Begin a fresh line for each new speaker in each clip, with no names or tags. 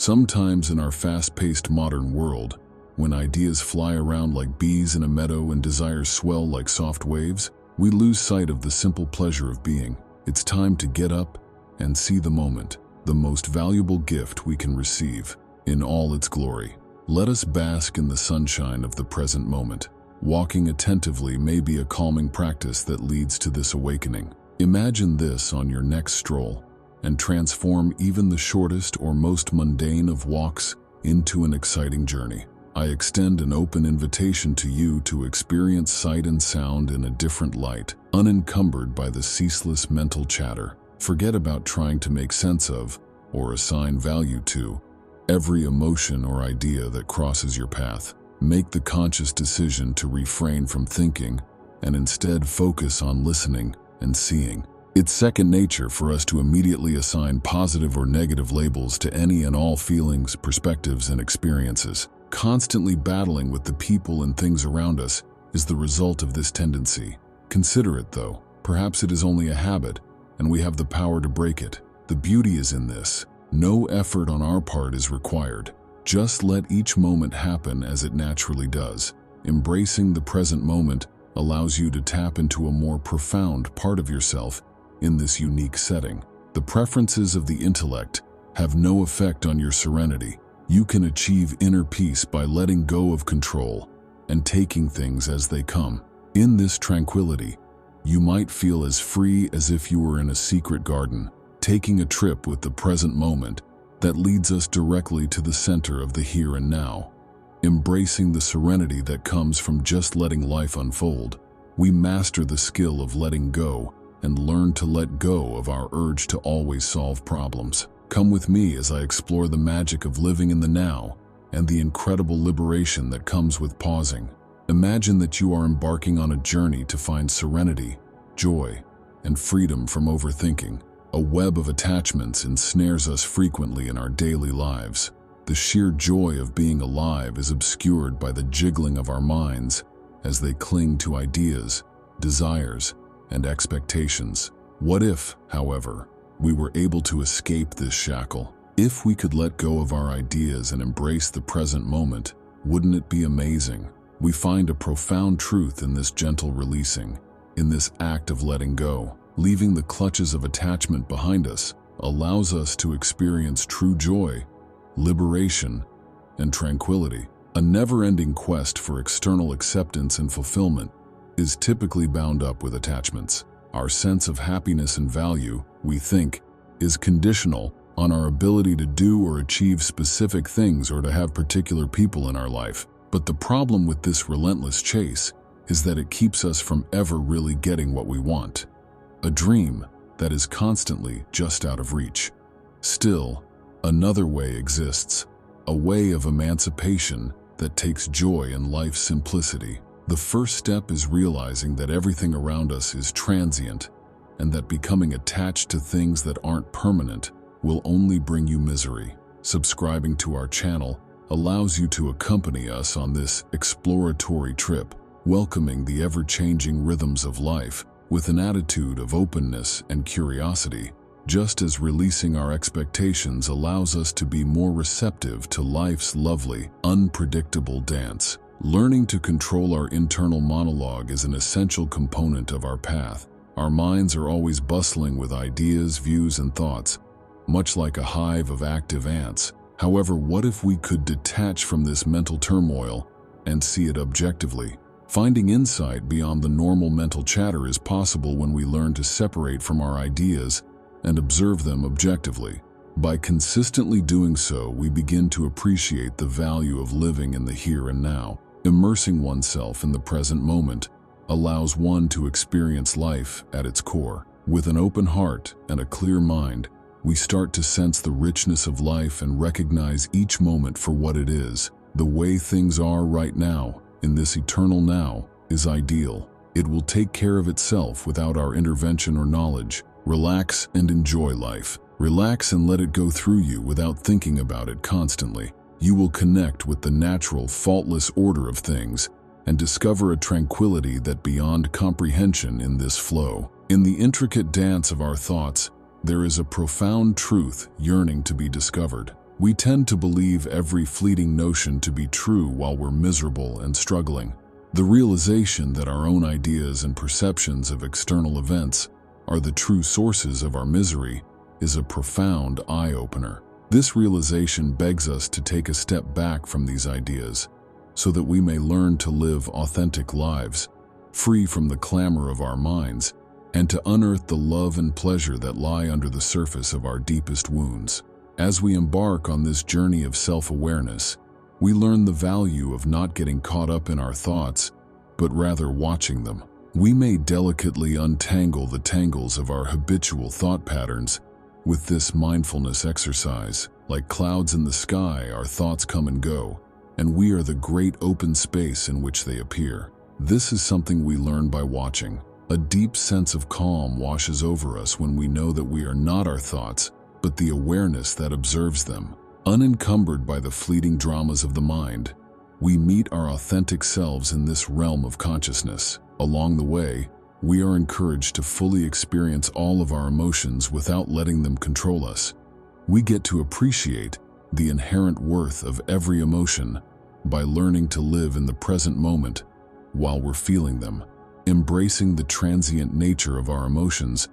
Sometimes in our fast-paced modern world, when ideas fly around like bees in a meadow and desires swell like soft waves, we lose sight of the simple pleasure of being. It's time to get up and see the moment, the most valuable gift we can receive, in all its glory. Let us bask in the sunshine of the present moment. Walking attentively may be a calming practice that leads to this awakening. Imagine this on your next stroll, and transform even the shortest or most mundane of walks into an exciting journey. I extend an open invitation to you to experience sight and sound in a different light, unencumbered by the ceaseless mental chatter. Forget about trying to make sense of, or assign value to, every emotion or idea that crosses your path. Make the conscious decision to refrain from thinking and instead focus on listening and seeing. It's second nature for us to immediately assign positive or negative labels to any and all feelings, perspectives, and experiences. Constantly battling with the people and things around us is the result of this tendency. Consider it, though. Perhaps it is only a habit, and we have the power to break it. The beauty is in this. No effort on our part is required. Just let each moment happen as it naturally does. Embracing the present moment allows you to tap into a more profound part of yourself in this unique setting. The preferences of the intellect have no effect on your serenity. You can achieve inner peace by letting go of control and taking things as they come. In this tranquility, you might feel as free as if you were in a secret garden, taking a trip with the present moment that leads us directly to the center of the here and now. Embracing the serenity that comes from just letting life unfold, we master the skill of letting go and learn to let go of our urge to always solve problems. Come with me as I explore the magic of living in the now and the incredible liberation that comes with pausing. Imagine that you are embarking on a journey to find serenity, joy, and freedom from overthinking. A web of attachments ensnares us frequently in our daily lives. The sheer joy of being alive is obscured by the jiggling of our minds as they cling to ideas, desires, and expectations. What if, however, we were able to escape this shackle? If we could let go of our ideas and embrace the present moment, wouldn't it be amazing? We find a profound truth in this gentle releasing, in this act of letting go. Leaving the clutches of attachment behind us allows us to experience true joy, liberation, and tranquility. A never-ending quest for external acceptance and fulfillment is typically bound up with attachments. Our sense of happiness and value, we think, is conditional on our ability to do or achieve specific things or to have particular people in our life. But the problem with this relentless chase is that it keeps us from ever really getting what we want. A dream that is constantly just out of reach. Still, another way exists, a way of emancipation that takes joy in life's simplicity. The first step is realizing that everything around us is transient and that becoming attached to things that aren't permanent will only bring you misery. Subscribing to our channel allows you to accompany us on this exploratory trip, welcoming the ever-changing rhythms of life with an attitude of openness and curiosity, just as releasing our expectations allows us to be more receptive to life's lovely, unpredictable dance. Learning to control our internal monologue is an essential component of our path. Our minds are always bustling with ideas, views, and thoughts, much like a hive of active ants. However, what if we could detach from this mental turmoil and see it objectively? Finding insight beyond the normal mental chatter is possible when we learn to separate from our ideas and observe them objectively. By consistently doing so, we begin to appreciate the value of living in the here and now. Immersing oneself in the present moment allows one to experience life at its core. With an open heart and a clear mind, we start to sense the richness of life and recognize each moment for what it is. The way things are right now, in this eternal now, is ideal. It will take care of itself without our intervention or knowledge. Relax and enjoy life. Relax and let it go through you without thinking about it constantly. You will connect with the natural, faultless order of things and discover a tranquility that beyond comprehension in this flow. In the intricate dance of our thoughts, there is a profound truth yearning to be discovered. We tend to believe every fleeting notion to be true while we're miserable and struggling. The realization that our own ideas and perceptions of external events are the true sources of our misery is a profound eye-opener. This realization begs us to take a step back from these ideas so that we may learn to live authentic lives, free from the clamor of our minds, and to unearth the love and pleasure that lie under the surface of our deepest wounds. As we embark on this journey of self-awareness, we learn the value of not getting caught up in our thoughts, but rather watching them. We may delicately untangle the tangles of our habitual thought patterns with this mindfulness exercise. Like clouds in the sky, our thoughts come and go, and we are the great open space in which they appear. This is something we learn by watching. A deep sense of calm washes over us when we know that we are not our thoughts, but the awareness that observes them. Unencumbered by the fleeting dramas of the mind, we meet our authentic selves in this realm of consciousness. Along the way, we are encouraged to fully experience all of our emotions without letting them control us. We get to appreciate the inherent worth of every emotion by learning to live in the present moment while we're feeling them. Embracing the transient nature of our emotions,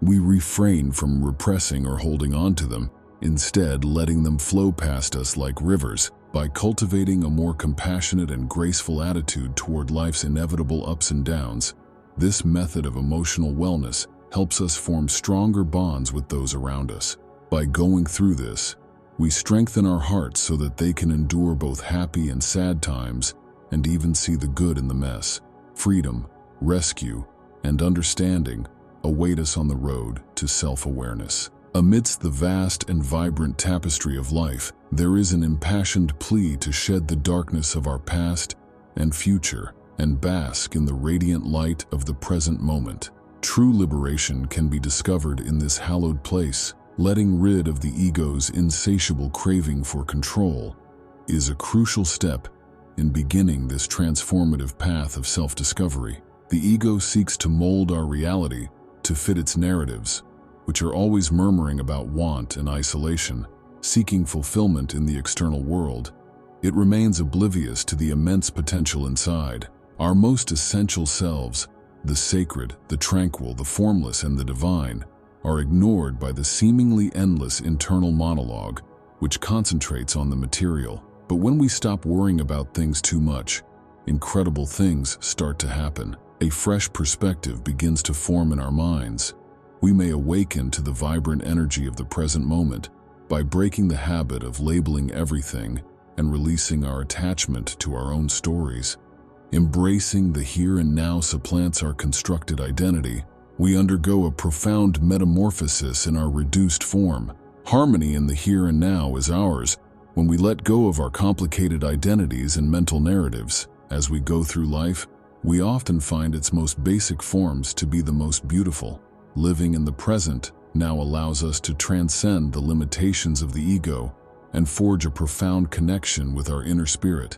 we refrain from repressing or holding on to them, instead letting them flow past us like rivers. By cultivating a more compassionate and graceful attitude toward life's inevitable ups and downs, this method of emotional wellness helps us form stronger bonds with those around us. By going through this, we strengthen our hearts so that they can endure both happy and sad times and even see the good in the mess. Freedom, rescue, and understanding await us on the road to self-awareness. Amidst the vast and vibrant tapestry of life, there is an impassioned plea to shed the darkness of our past and future and bask in the radiant light of the present moment. True liberation can be discovered in this hallowed place. Letting rid of the ego's insatiable craving for control is a crucial step in beginning this transformative path of self-discovery. The ego seeks to mold our reality to fit its narratives, which are always murmuring about want and isolation, seeking fulfillment in the external world. It remains oblivious to the immense potential inside. Our most essential selves, the sacred, the tranquil, the formless, and the divine, are ignored by the seemingly endless internal monologue, which concentrates on the material. But when we stop worrying about things too much, incredible things start to happen. A fresh perspective begins to form in our minds. We may awaken to the vibrant energy of the present moment by breaking the habit of labeling everything and releasing our attachment to our own stories. Embracing the here and now supplants our constructed identity. We undergo a profound metamorphosis in our reduced form. Harmony in the here and now is ours when we let go of our complicated identities and mental narratives. As we go through life, we often find its most basic forms to be the most beautiful. Living in the present now allows us to transcend the limitations of the ego and forge a profound connection with our inner spirit,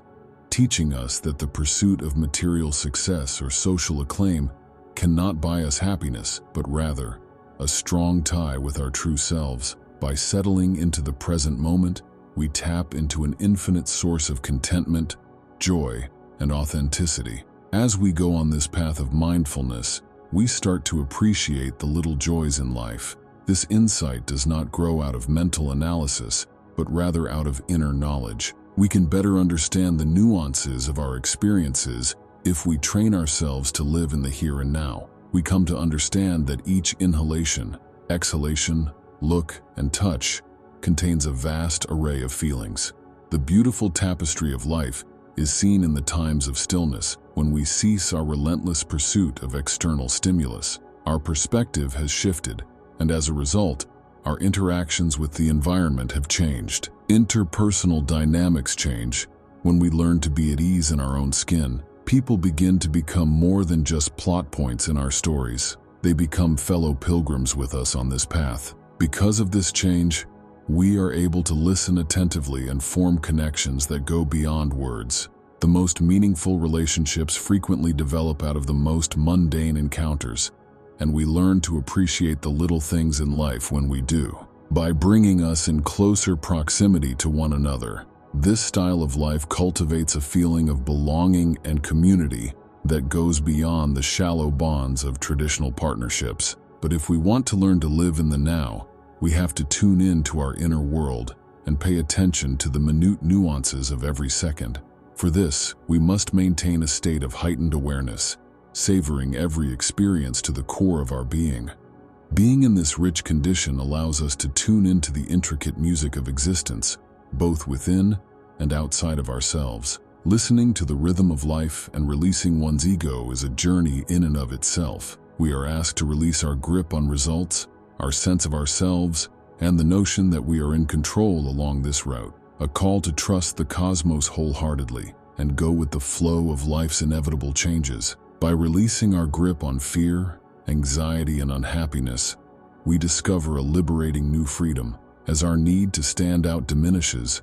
teaching us that the pursuit of material success or social acclaim cannot buy us happiness, but rather a strong tie with our true selves. By settling into the present moment, we tap into an infinite source of contentment, joy, and authenticity. As we go on this path of mindfulness, we start to appreciate the little joys in life. This insight does not grow out of mental analysis, but rather out of inner knowledge. We can better understand the nuances of our experiences if we train ourselves to live in the here and now. We come to understand that each inhalation, exhalation, look, and touch contains a vast array of feelings. The beautiful tapestry of life is seen in the times of stillness, when we cease our relentless pursuit of external stimulus. Our perspective has shifted, and as a result, our interactions with the environment have changed. Interpersonal dynamics change. When we learn to be at ease in our own skin, people begin to become more than just plot points in our stories. They become fellow pilgrims with us on this path. Because of this change, we are able to listen attentively and form connections that go beyond words. The most meaningful relationships frequently develop out of the most mundane encounters, and we learn to appreciate the little things in life when we do. by bringing us in closer proximity to one another. This style of life cultivates a feeling of belonging and community that goes beyond the shallow bonds of traditional partnerships. But if we want to learn to live in the now, we have to tune in to our inner world and pay attention to the minute nuances of every second. For this, we must maintain a state of heightened awareness, savoring every experience to the core of our being. Being in this rich condition allows us to tune into the intricate music of existence, both within and outside of ourselves. Listening to the rhythm of life and releasing one's ego is a journey in and of itself. We are asked to release our grip on results, our sense of ourselves, and the notion that we are in control along this route. A call to trust the cosmos wholeheartedly and go with the flow of life's inevitable changes. By releasing our grip on fear, anxiety, and unhappiness, we discover a liberating new freedom. As our need to stand out diminishes,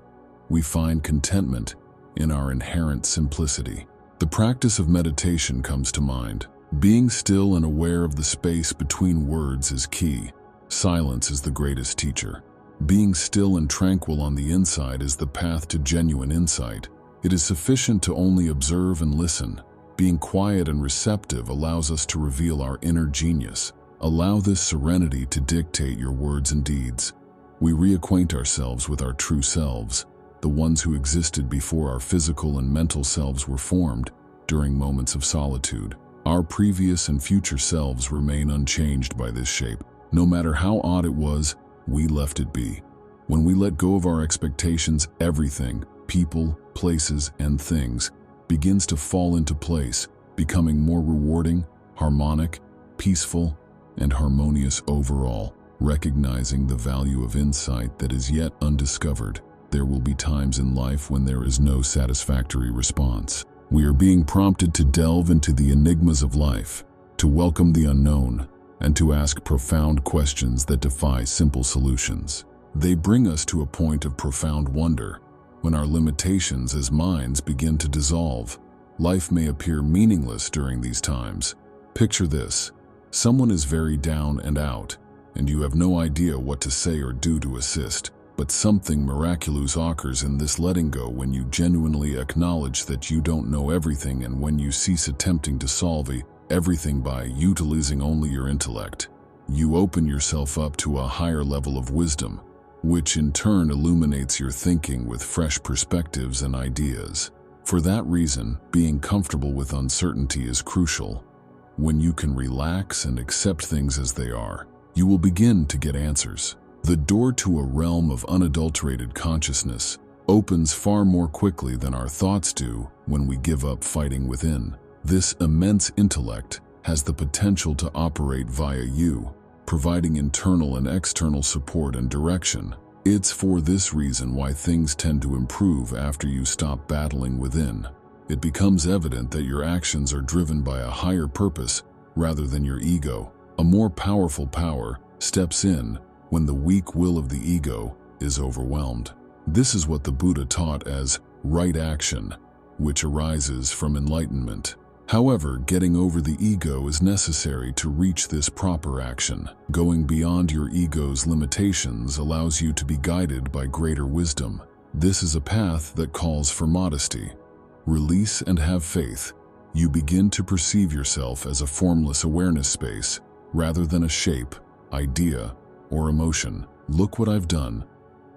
we find contentment in our inherent simplicity. The practice of meditation comes to mind. Being still and aware of the space between words is key. Silence is the greatest teacher. Being still and tranquil on the inside is the path to genuine insight. It is sufficient to only observe and listen. Being quiet and receptive allows us to reveal our inner genius. Allow this serenity to dictate your words and deeds. We reacquaint ourselves with our true selves, the ones who existed before our physical and mental selves were formed during moments of solitude. Our previous and future selves remain unchanged by this shape. No matter how odd it was, we left it be. When we let go of our expectations, everything, people, places, and things, begins to fall into place, becoming more rewarding, harmonic, peaceful, and harmonious overall. Recognizing the value of insight that is yet undiscovered, there will be times in life when there is no satisfactory response. We are being prompted to delve into the enigmas of life, to welcome the unknown, and to ask profound questions that defy simple solutions. They bring us to a point of profound wonder. When our limitations as minds begin to dissolve, life may appear meaningless during these times. Picture this: someone is very down and out, and you have no idea what to say or do to assist. But something miraculous occurs in this letting go when you genuinely acknowledge that you don't know everything, and when you cease attempting to solve everything by utilizing only your intellect. You open yourself up to a higher level of wisdom, which in turn illuminates your thinking with fresh perspectives and ideas. For that reason, being comfortable with uncertainty is crucial. When you can relax and accept things as they are, you will begin to get answers. The door to a realm of unadulterated consciousness opens far more quickly than our thoughts do when we give up fighting within. This immense intellect has the potential to operate via you, providing internal and external support and direction. It's for this reason why things tend to improve after you stop battling within. It becomes evident that your actions are driven by a higher purpose rather than your ego. A more powerful power steps in when the weak will of the ego is overwhelmed. This is what the Buddha taught as right action, which arises from enlightenment. However, getting over the ego is necessary to reach this proper action. Going beyond your ego's limitations allows you to be guided by greater wisdom. This is a path that calls for modesty. Release and have faith. You begin to perceive yourself as a formless awareness space, rather than a shape, idea, or emotion. Look what I've done.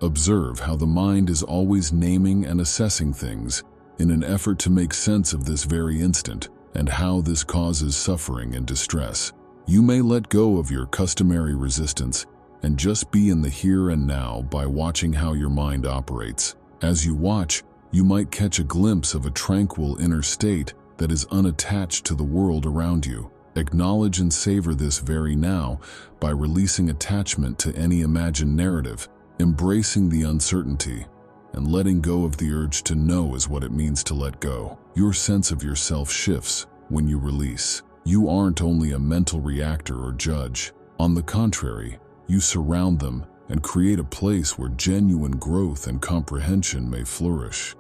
Observe how the mind is always naming and assessing things in an effort to make sense of this very instant, and how this causes suffering and distress. You may let go of your customary resistance and just be in the here and now by watching how your mind operates. As you watch, you might catch a glimpse of a tranquil inner state that is unattached to the world around you. Acknowledge and savor this very now by releasing attachment to any imagined narrative, embracing the uncertainty, and letting go of the urge to know is what it means to let go. Your sense of yourself shifts when you release. You aren't only a mental reactor or judge. On the contrary, you surround them and create a place where genuine growth and comprehension may flourish.